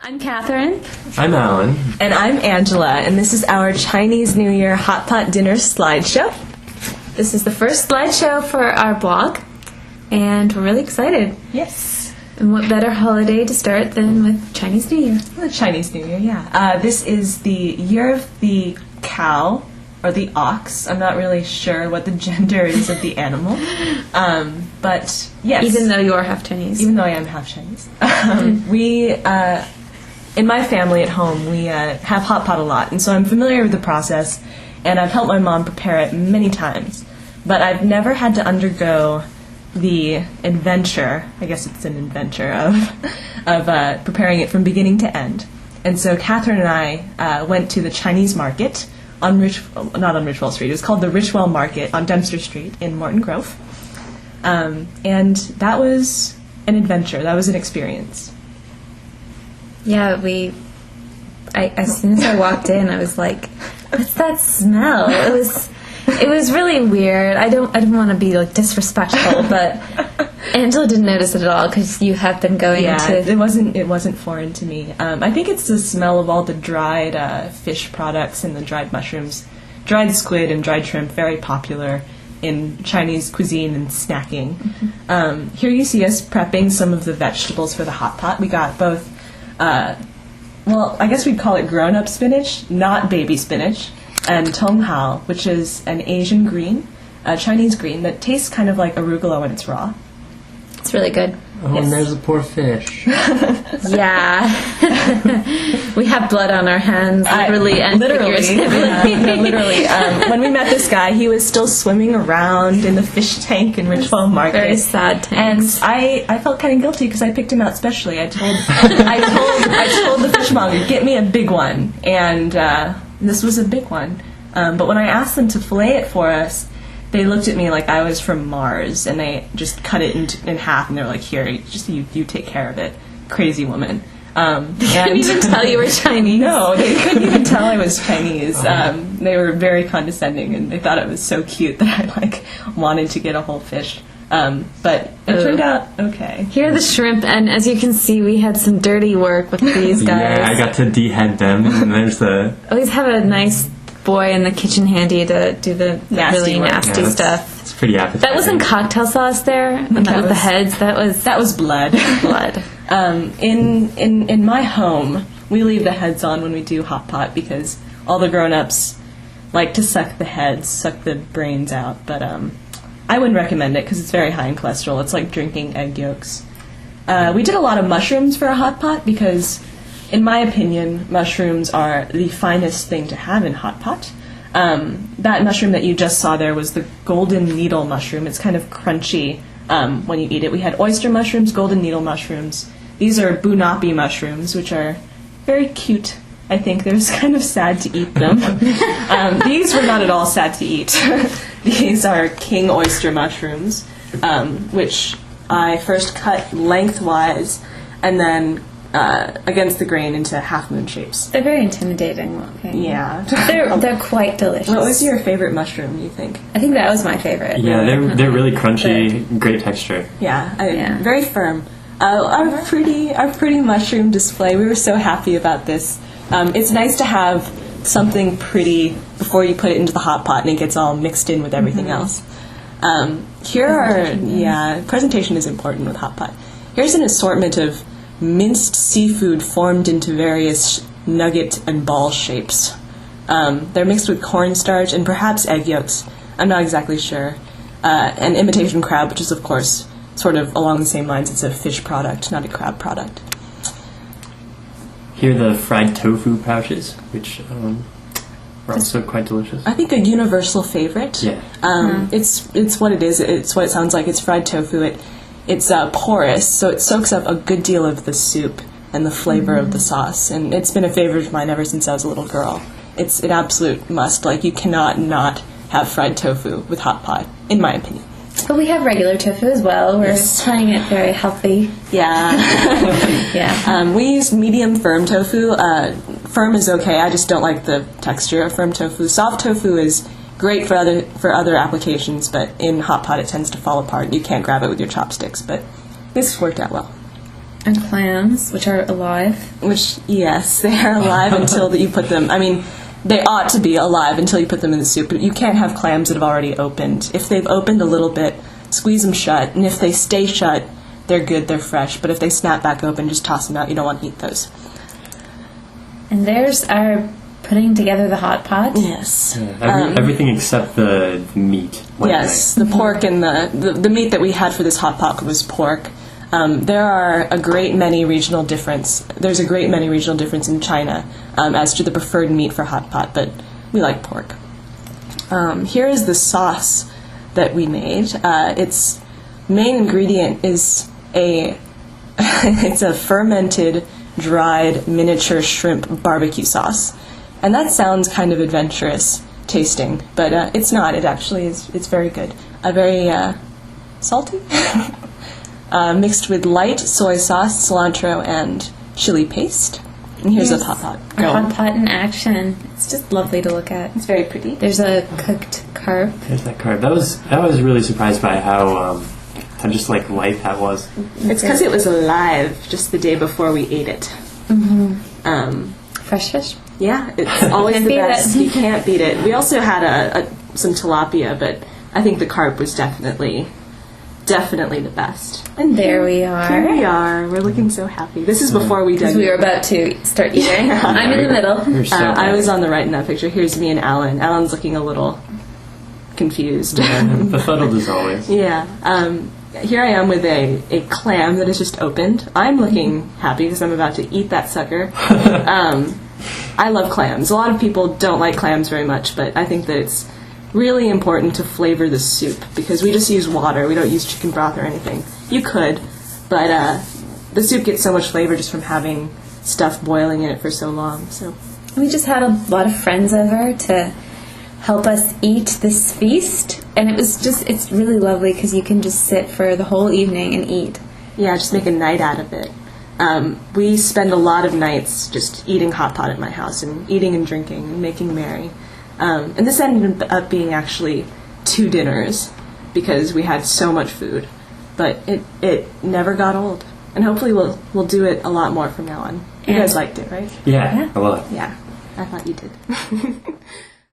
I'm Catherine. I'm Alan. And I'm Angela, and this is our Chinese New Year Hot Pot Dinner slideshow. This is the first slideshow for our blog, and we're really excited. Yes. And what better holiday to start than with Chinese New Year? The Chinese New Year, yeah. This is the year of the cow, or the ox. I'm not really sure what the gender is of the animal. But yes. Even though you're half Chinese. Even though I am half Chinese. In my family at home, we have hot pot a lot, and so I'm familiar with the process, and I've helped my mom prepare it many times. But I've never had to undergo the adventure, I guess it's an adventure, of preparing it from beginning to end. And so Catherine and I went to the Chinese market on not on Richwell Street. It was called the Richwell Market on Dempster Street in Morton Grove. And that was an adventure. That was an experience. Yeah, as soon as I walked in, I was like, what's that smell? It was really weird. I didn't want to be like disrespectful, but Angela didn't notice it at all because you have been going to. It wasn't foreign to me. I think it's the smell of all the dried fish products and the dried mushrooms, dried squid and dried shrimp, very popular in Chinese cuisine and snacking. Mm-hmm. Here you see us prepping some of the vegetables for the hot pot. We got both. I guess we'd call it grown-up spinach, not baby spinach, and tong hao, which is an Asian green, a Chinese green that tastes kind of like arugula when it's raw. It's really good. Oh, yes. And there's a poor fish. Yeah. We have blood on our hands, literally and figuratively. Literally. When we met this guy, he was still swimming around in the fish tank in Richwell Market. Very sad tanks. And I felt kind of guilty because I picked him out specially. I told the fishmonger, get me a big one. And this was a big one. But when I asked them to fillet it for us, they looked at me like I was from Mars, and they just cut it in half, and they were like, "Here, you take care of it, crazy woman." They couldn't even tell you were Chinese. No, they couldn't even tell I was Chinese. They were very condescending, and they thought it was so cute that I wanted to get a whole fish. But it turned out okay. Here are the shrimp, and as you can see, we had some dirty work with these guys. Yeah, I got to dehead them, and there's the. Always have a nice boy in the kitchen handy to do the really nasty stuff. It's pretty appetizing. That wasn't cocktail sauce there, and that was the heads. That was blood. Blood. In my home, we leave the heads on when we do hot pot because all the grown-ups like to suck the heads, suck the brains out. But I wouldn't recommend it because it's very high in cholesterol. It's like drinking egg yolks. We did a lot of mushrooms for a hot pot because, in my opinion, mushrooms are the finest thing to have in hot pot. That mushroom that you just saw there was the golden needle mushroom. It's kind of crunchy when you eat it. We had oyster mushrooms, golden needle mushrooms. These are bunapi mushrooms, which are very cute. I think they're just kind of sad to eat them. These were not at all sad to eat. These are king oyster mushrooms, which I first cut lengthwise and then against the grain into half moon shapes. They're very intimidating looking. Yeah. They're quite delicious. What was your favorite mushroom, you think? I think that was my favorite. Yeah, they're really crunchy, great texture. Yeah, very firm. Our pretty mushroom display, we were so happy about this. It's nice to have something pretty before you put it into the hot pot and it gets all mixed in with everything else. Presentation is important with hot pot. Here's an assortment of minced seafood formed into various nugget and ball shapes. They're mixed with cornstarch and perhaps egg yolks. I'm not exactly sure. And imitation crab, which is, of course, sort of along the same lines. It's a fish product, not a crab product. Here are the fried tofu pouches, which are also quite delicious. I think a universal favorite. Yeah. It's what it is. It's what it sounds like. It's fried tofu. It's porous, so it soaks up a good deal of the soup and the flavor of the sauce. And it's been a favorite of mine ever since I was a little girl. It's an absolute must. Like, you cannot not have fried tofu with hot pot, in my opinion. But we have regular tofu as well. We're trying it very healthy. Yeah. Yeah. We use medium firm tofu. Firm is okay. I just don't like the texture of firm tofu. Soft tofu is great for other applications, but in hot pot it tends to fall apart. You can't grab it with your chopsticks, but this worked out well. And clams, which are alive. Which, yes, they are alive until you put them. I mean, they ought to be alive until you put them in the soup. But you can't have clams that have already opened. If they've opened a little bit, squeeze them shut. And if they stay shut, they're good, they're fresh. But if they snap back open, just toss them out. You don't want to eat those. And there's our putting together the hot pot. Yes. Yeah, everything except the meat. Yes, the pork and the meat that we had for this hot pot was pork. There are a great many regional difference. There's a great many regional difference in China as to the preferred meat for hot pot, but we like pork. Here is the sauce that we made. Its main ingredient is it's a fermented, dried miniature shrimp barbecue sauce, and that sounds kind of adventurous tasting, but it's not. It actually is. It's very good. Very salty. Mixed with light soy sauce, cilantro, and chili paste. And here's a hot pot. Our hot pot in action. It's just lovely to look at. It's very pretty. There's a cooked carp. There's that carb. I was really surprised by how just like light that was. It's because it was alive just the day before we ate it. Mm-hmm. Fresh fish. Yeah, it's always the best. You can't beat it. We also had some tilapia, but I think the carp was definitely the best. And there we are. Here we are. We're looking so happy. This is before we did. We were about to start eating. Yeah. I'm in the middle. I was on the right in that picture. Here's me and Alan. Alan's looking a little confused. Yeah, befuddled as always. Yeah. Here I am with a clam that is just opened. I'm looking happy because I'm about to eat that sucker. I love clams. A lot of people don't like clams very much, but I think that it's really important to flavor the soup because we just use water. We don't use chicken broth or anything. You could, but the soup gets so much flavor just from having stuff boiling in it for so long. So we just had a lot of friends over to help us eat this feast, and it's really lovely because you can just sit for the whole evening and eat. Yeah, just make a night out of it. We spend a lot of nights just eating hot pot at my house and eating and drinking and making merry. And this ended up being actually 2 dinners because we had so much food. But it never got old. And hopefully we'll do it a lot more from now on. You guys liked it, right? Yeah, a lot. Yeah, I thought you did.